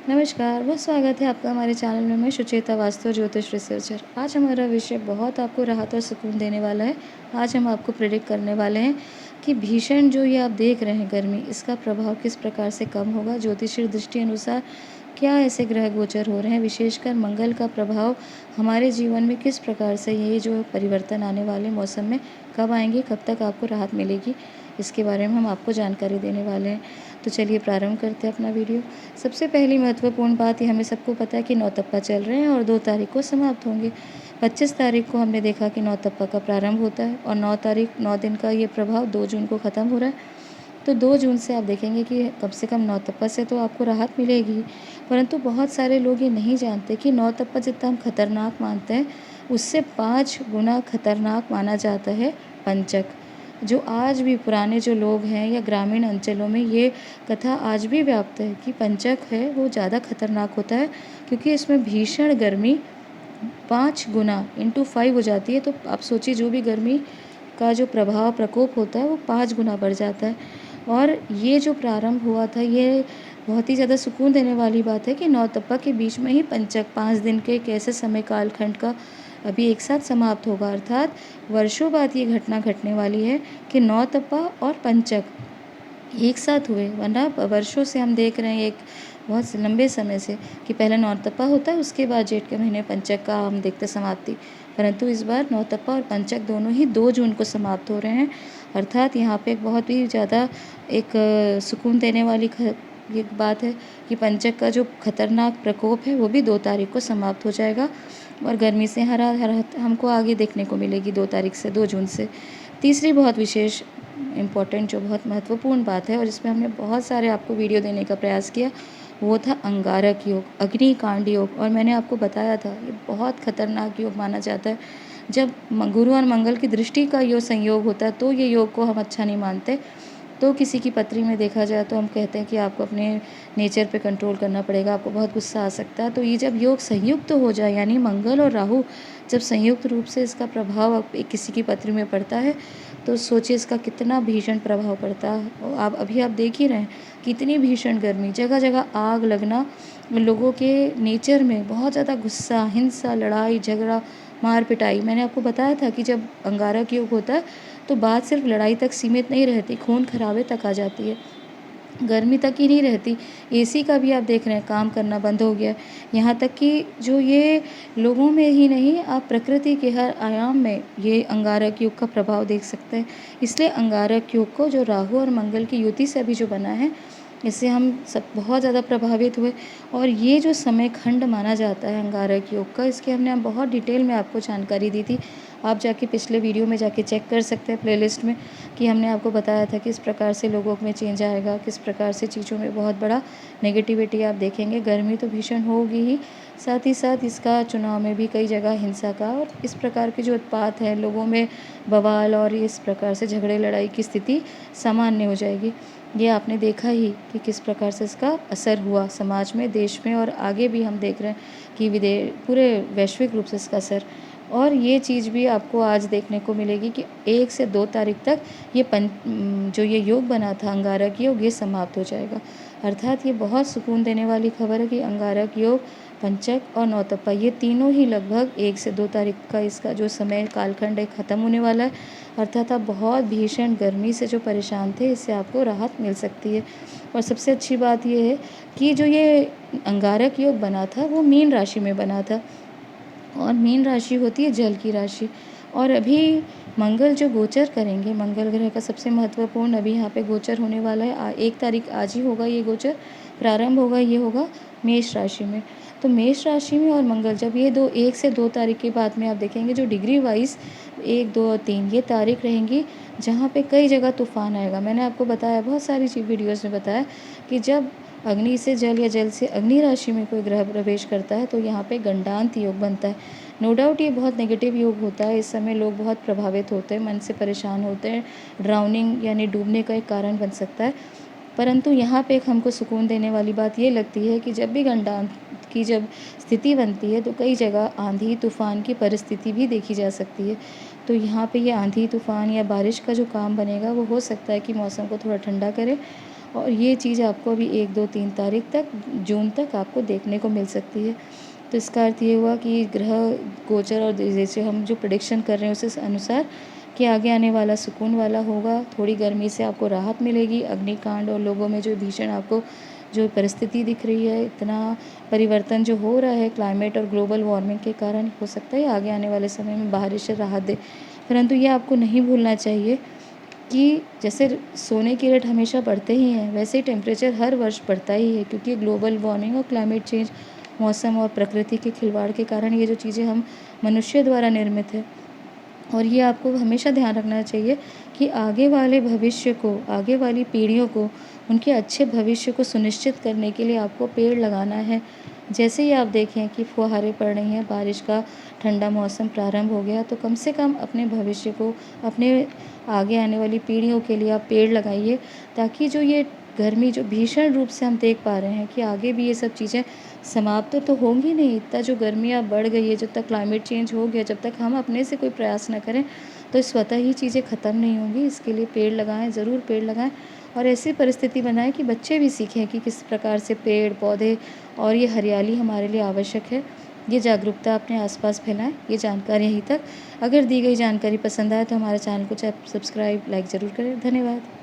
नमस्कार, बहुत स्वागत है आपका हमारे चैनल में। मैं सुचेता वास्तु ज्योतिष रिसर्चर। आज हमारा विषय बहुत आपको राहत और सुकून देने वाला है। आज हम आपको प्रेडिक्ट करने वाले हैं कि भीषण जो ये आप देख रहे हैं गर्मी, इसका प्रभाव किस प्रकार से कम होगा। ज्योतिषीय दृष्टि अनुसार क्या ऐसे ग्रह गोचर हो रहे हैं, विशेषकर मंगल का प्रभाव हमारे जीवन में किस प्रकार से, ये जो परिवर्तन आने वाले मौसम में कब आएंगे, कब तक आपको राहत मिलेगी, इसके बारे में हम आपको जानकारी देने वाले हैं। तो चलिए प्रारंभ करते हैं अपना वीडियो। सबसे पहली महत्वपूर्ण बात, ये हमें सबको पता है कि नौतप्पा चल रहे हैं और 2 तारीख को समाप्त होंगे। 25 तारीख को हमने देखा कि नौतप्पा का प्रारंभ होता है और 9 तारीख 9 दिन का ये प्रभाव 2 जून को ख़त्म हो रहा है। तो 2 जून से आप देखेंगे कि कम से कम नौतप्पा से तो आपको राहत मिलेगी। परंतु बहुत सारे लोग ये नहीं जानते कि नौतप्पा जितना हम खतरनाक मानते हैं, उससे 5 गुना खतरनाक माना जाता है पंचक। जो आज भी पुराने जो लोग हैं या ग्रामीण अंचलों में ये कथा आज भी व्याप्त है कि पंचक है वो ज़्यादा खतरनाक होता है, क्योंकि इसमें भीषण गर्मी 5 गुना इंटू 5 हो जाती है। तो आप सोचिए, जो भी गर्मी का जो प्रभाव प्रकोप होता है वो 5 गुना बढ़ जाता है। और ये जो प्रारंभ हुआ था, ये बहुत ही ज़्यादा सुकून देने वाली बात है कि नौतप्पा के बीच में ही पंचक 5 दिन के एक ऐसे समय कालखंड का अभी एक साथ समाप्त होगा। अर्थात वर्षों बाद ये घटना घटने वाली है कि नौतप्पा और पंचक एक साथ हुए। वरना वर्षों से हम देख रहे हैं, एक बहुत लंबे समय से, कि पहले नौतप्पा होता है, उसके बाद जेठ के महीने पंचक का हम देखते समाप्ति। परंतु इस बार नौतप्पा और पंचक दोनों ही 2 जून को समाप्त हो रहे हैं। अर्थात यहाँ पे एक बहुत ही ज़्यादा एक सुकून देने वाली ये बात है कि पंचक का जो खतरनाक प्रकोप है वो भी 2 तारीख को समाप्त हो जाएगा और गर्मी से हरा राहत हमको आगे देखने को मिलेगी 2 तारीख से, 2 जून से। तीसरी बहुत विशेष इम्पॉर्टेंट, जो बहुत महत्वपूर्ण बात है और इसमें हमने बहुत सारे आपको वीडियो देने का प्रयास किया, वो था अंगारक योग, अग्निकांड योग। और मैंने आपको बताया था ये बहुत खतरनाक योग माना जाता है। जब गुरु और मंगल की दृष्टि का यो संयोग होता है तो ये योग को हम अच्छा नहीं मानते। तो किसी की पत्री में देखा जाए तो हम कहते हैं कि आपको अपने नेचर पे कंट्रोल करना पड़ेगा, आपको बहुत गुस्सा आ सकता है। तो ये जब योग संयुक्त हो जाए, यानी मंगल और राहु जब संयुक्त रूप से इसका प्रभाव किसी की पत्री में पड़ता है, तो सोचिए इसका कितना भीषण प्रभाव पड़ता है। और आप देख ही रहे हैं कितनी भीषण गर्मी, जगह जगह आग लगना, लोगों के नेचर में बहुत ज़्यादा गुस्सा, हिंसा, लड़ाई झगड़ा, मार पिटाई। मैंने आपको बताया था कि जब अंगारक योग होता है तो बात सिर्फ लड़ाई तक सीमित नहीं रहती, खून खराबे तक आ जाती है, गर्मी तक ही नहीं रहती। एसी का भी आप देख रहे हैं काम करना बंद हो गया। यहाँ तक कि जो ये लोगों में ही नहीं, आप प्रकृति के हर आयाम में ये अंगारक योग का प्रभाव देख सकते हैं। इसलिए अंगारक योग को, जो राहु और मंगल की युति से अभी जो बना है, इससे हम सब बहुत ज़्यादा प्रभावित हुए। और ये जो समय खंड माना जाता है अंगारक योग का, इसके हमने बहुत डिटेल में आपको जानकारी दी थी। आप जाके पिछले वीडियो में जाके चेक कर सकते हैं प्लेलिस्ट में, कि हमने आपको बताया था किस प्रकार से लोगों में चेंज आएगा, किस प्रकार से चीज़ों में बहुत बड़ा नेगेटिविटी आप देखेंगे। गर्मी तो भीषण होगी ही, साथ ही साथ इसका चुनाव में भी कई जगह हिंसा का और इस प्रकार के जो उत्पात है, लोगों में बवाल और इस प्रकार से झगड़े लड़ाई की स्थिति सामान्य हो जाएगी। ये आपने देखा ही कि किस प्रकार से इसका असर हुआ समाज में, देश में, और आगे भी हम देख रहे हैं कि पूरे वैश्विक रूप से इसका असर। और ये चीज़ भी आपको आज देखने को मिलेगी कि 1 से 2 तारीख तक ये जो ये योग बना था अंगारक योग, ये समाप्त हो जाएगा। अर्थात ये बहुत सुकून देने वाली खबर है कि अंगारक योग, पंचक और नौतप्पा, ये तीनों ही लगभग 1 से 2 तारीख का इसका जो समय कालखंड है ख़त्म होने वाला है। अर्थात आप बहुत भीषण गर्मी से जो परेशान थे, इससे आपको राहत मिल सकती है। और सबसे अच्छी बात ये है कि जो ये अंगारक योग बना था वो मीन राशि में बना था, और मीन राशि होती है जल की राशि। और अभी मंगल जो गोचर करेंगे, मंगल ग्रह का सबसे महत्वपूर्ण अभी यहाँ पे गोचर होने वाला है। 1 तारीख आज ही होगा ये गोचर, प्रारंभ होगा, ये होगा मेष राशि में। तो मेष राशि में और मंगल जब ये 1 से 2 तारीख के बाद में आप देखेंगे जो डिग्री वाइज 1, 2 और 3 ये तारीख रहेंगी, जहाँ पे कई जगह तूफान आएगा। मैंने आपको बताया, बहुत सारी वीडियोज़ में बताया कि जब अग्नि से जल या जल से अग्नि राशि में कोई ग्रह प्रवेश करता है तो यहाँ पे गंडांत योग बनता है। नो डाउट ये बहुत नेगेटिव योग होता है। इस समय लोग बहुत प्रभावित होते हैं, मन से परेशान होते हैं, ड्राउनिंग यानी डूबने का एक कारण बन सकता है। परंतु यहाँ पे एक हमको सुकून देने वाली बात ये लगती है कि जब भी गंडांत की जब स्थिति बनती है तो कई जगह आंधी तूफान की परिस्थिति भी देखी जा सकती है। तो यहाँ पे ये आंधी तूफान या बारिश का जो काम बनेगा, वो हो सकता है कि मौसम को थोड़ा ठंडा करे और ये चीज़ आपको अभी 1, 2, 3 तारीख तक जून तक आपको देखने को मिल सकती है। तो इसका अर्थ ये हुआ कि ग्रह गोचर और जैसे हम जो प्रेडिक्शन कर रहे हैं उस अनुसार कि आगे आने वाला सुकून वाला होगा। थोड़ी गर्मी से आपको राहत मिलेगी। अग्निकांड और लोगों में जो भीषण आपको जो परिस्थिति दिख रही है, इतना परिवर्तन जो हो रहा है क्लाइमेट और ग्लोबल वार्मिंग के कारण, हो सकता है आगे आने वाले समय में बारिश से राहत दे। परंतु ये आपको नहीं भूलना चाहिए कि जैसे सोने के रेट हमेशा बढ़ते ही हैं, वैसे ही टेम्परेचर हर वर्ष बढ़ता ही है, क्योंकि ग्लोबल वार्मिंग और क्लाइमेट चेंज, मौसम और प्रकृति के खिलवाड़ के कारण ये जो चीज़ें हम मनुष्य द्वारा निर्मित है। और ये आपको हमेशा ध्यान रखना चाहिए कि आगे वाले भविष्य को, आगे वाली पीढ़ियों को, उनके अच्छे भविष्य को सुनिश्चित करने के लिए आपको पेड़ लगाना है। जैसे ही आप देखें कि फुहारें पड़ रही हैं, बारिश का ठंडा मौसम प्रारंभ हो गया, तो कम से कम अपने भविष्य को, अपने आगे आने वाली पीढ़ियों के लिए आप पेड़ लगाइए, ताकि जो ये गर्मी जो भीषण रूप से हम देख पा रहे हैं कि आगे भी ये सब चीज़ें समाप्त तो होंगी नहीं। इतना जो गर्मियाँ बढ़ गई है, जब तक क्लाइमेट चेंज हो गया, जब तक हम अपने से कोई प्रयास ना करें, तो स्वतः ही चीज़ें ख़त्म नहीं होंगी। इसके लिए पेड़ लगाएँ, ज़रूर पेड़ लगाएँ और ऐसी परिस्थिति बनाएँ कि बच्चे भी सीखें कि किस प्रकार से पेड़, पौधे और ये हरियाली हमारे लिए आवश्यक है। ये जागरूकता अपने आस-पास फैलाएँ। ये जानकारी यहीं तक। अगर दी गई जानकारी पसंद आए तो हमारे चैनल को सब्सक्राइब, लाइक ज़रूर करें। धन्यवाद।